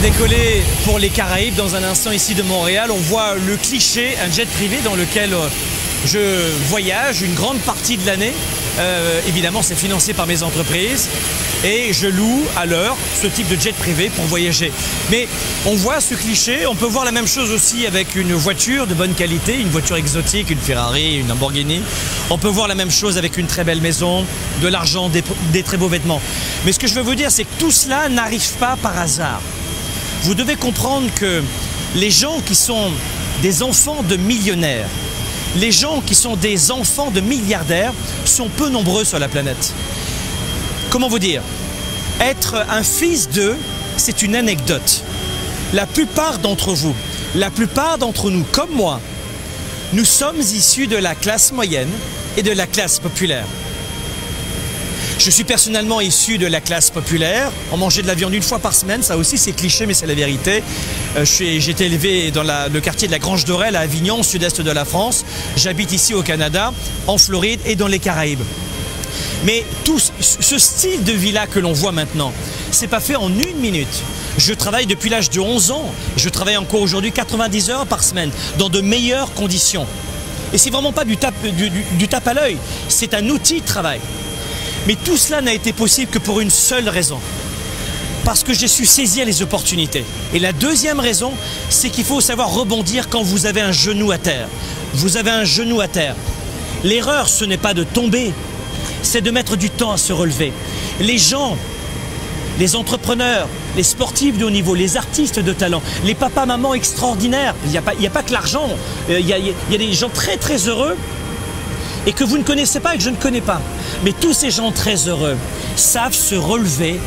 décoller pour les Caraïbes dans un instant ici de Montréal. On voit le cliché, un jet privé dans lequel je voyage une grande partie de l'année. Évidemment, c'est financé par mes entreprises et je loue à l'heure ce type de jet privé pour voyager. Mais on voit ce cliché, on peut voir la même chose aussi avec une voiture de bonne qualité, une voiture exotique, une Ferrari, une Lamborghini. On peut voir la même chose avec une très belle maison, de l'argent, des très beaux vêtements. Mais ce que je veux vous dire, c'est que tout cela n'arrive pas par hasard. Vous devez comprendre que les gens qui sont des enfants de millionnaires, les gens qui sont des enfants de milliardaires sont peu nombreux sur la planète. Comment vous dire? Être un fils d'eux, c'est une anecdote. La plupart d'entre vous, la plupart d'entre nous, comme moi, nous sommes issus de la classe moyenne et de la classe populaire. Je suis personnellement issu de la classe populaire. On mangeait de la viande une fois par semaine, ça aussi c'est cliché mais c'est la vérité. J'ai été élevé dans le quartier de la Grange d'Orel à Avignon, au sud-est de la France. J'habite ici au Canada, en Floride et dans les Caraïbes. Mais tout ce style de vie-là que l'on voit maintenant, c'est pas fait en une minute. Je travaille depuis l'âge de 11 ans. Je travaille encore aujourd'hui 90 heures par semaine, dans de meilleures conditions. Et c'est vraiment pas du tape à l'œil, c'est un outil de travail. Mais tout cela n'a été possible que pour une seule raison. Parce que j'ai su saisir les opportunités. Et la deuxième raison, c'est qu'il faut savoir rebondir quand vous avez un genou à terre. Vous avez un genou à terre. L'erreur, ce n'est pas de tomber, c'est de mettre du temps à se relever. Les gens, les entrepreneurs, les sportifs de haut niveau, les artistes de talent, les papas, mamans extraordinaires, il n'y a pas que l'argent, il y a des gens très très heureux et que vous ne connaissez pas et que je ne connais pas. Mais tous ces gens très heureux savent se relever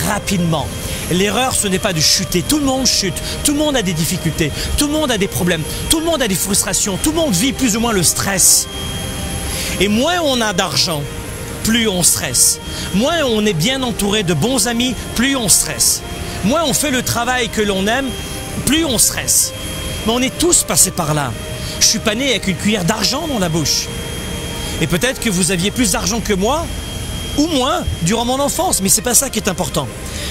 rapidement. L'erreur, ce n'est pas de chuter. Tout le monde chute, tout le monde a des difficultés, tout le monde a des problèmes, tout le monde a des frustrations, tout le monde vit plus ou moins le stress. Et moins on a d'argent, plus on stresse. Moins on est bien entouré de bons amis, plus on stresse. Moins on fait le travail que l'on aime, plus on stresse. Mais on est tous passés par là. Je suis pas né avec une cuillère d'argent dans la bouche. Et peut-être que vous aviez plus d'argent que moi, ou moins, durant mon enfance. Mais c'est pas ça qui est important.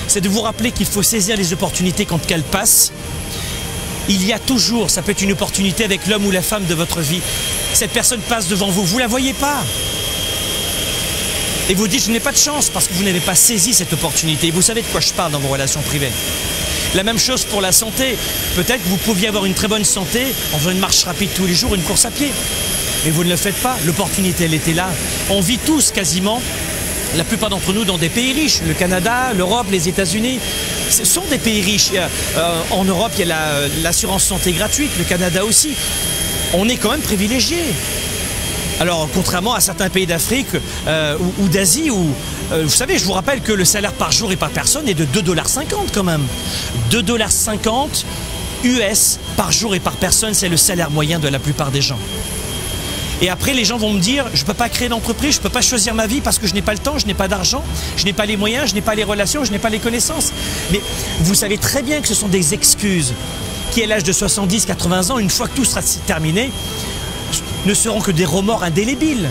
C'est de vous rappeler qu'il faut saisir les opportunités quand elles passent. Il y a toujours, ça peut être une opportunité avec l'homme ou la femme de votre vie. Cette personne passe devant vous, vous la voyez pas. Et vous dites, je n'ai pas de chance parce que vous n'avez pas saisi cette opportunité. Et vous savez de quoi je parle dans vos relations privées. La même chose pour la santé. Peut-être que vous pouviez avoir une très bonne santé en faisant une marche rapide tous les jours, une course à pied. Mais vous ne le faites pas. L'opportunité, elle était là. On vit tous quasiment, la plupart d'entre nous, dans des pays riches. Le Canada, l'Europe, les États-Unis. Ce sont des pays riches. En Europe, il y a l'assurance santé gratuite. Le Canada aussi. On est quand même privilégiés. Alors, contrairement à certains pays d'Afrique ou d'Asie, où, vous savez, je vous rappelle que le salaire par jour et par personne est de 2,50 $ quand même. 2,50 $ US par jour et par personne, c'est le salaire moyen de la plupart des gens. Et après, les gens vont me dire, je ne peux pas créer d'entreprise, je ne peux pas choisir ma vie parce que je n'ai pas le temps, je n'ai pas d'argent, je n'ai pas les moyens, je n'ai pas les relations, je n'ai pas les connaissances. Mais vous savez très bien que ce sont des excuses qui, à l'âge de 70, 80 ans, une fois que tout sera terminé, ne seront que des remords indélébiles.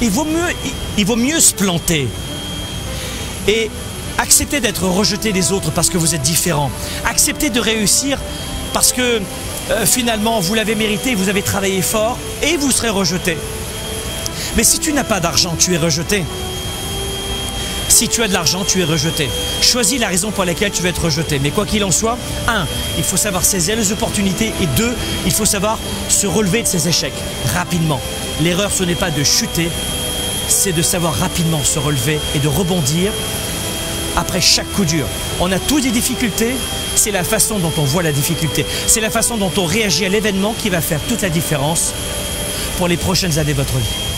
Il vaut mieux se planter et accepter d'être rejeté des autres parce que vous êtes différent. Accepter de réussir parce que finalement vous l'avez mérité, vous avez travaillé fort et vous serez rejeté. Mais si tu n'as pas d'argent, tu es rejeté. Si tu as de l'argent, tu es rejeté. Choisis la raison pour laquelle tu veux être rejeté. Mais quoi qu'il en soit, 1, il faut savoir saisir les opportunités et 2, il faut savoir se relever de ses échecs rapidement. L'erreur, ce n'est pas de chuter, c'est de savoir rapidement se relever et de rebondir après chaque coup dur. On a tous des difficultés, c'est la façon dont on voit la difficulté. C'est la façon dont on réagit à l'événement qui va faire toute la différence pour les prochaines années de votre vie.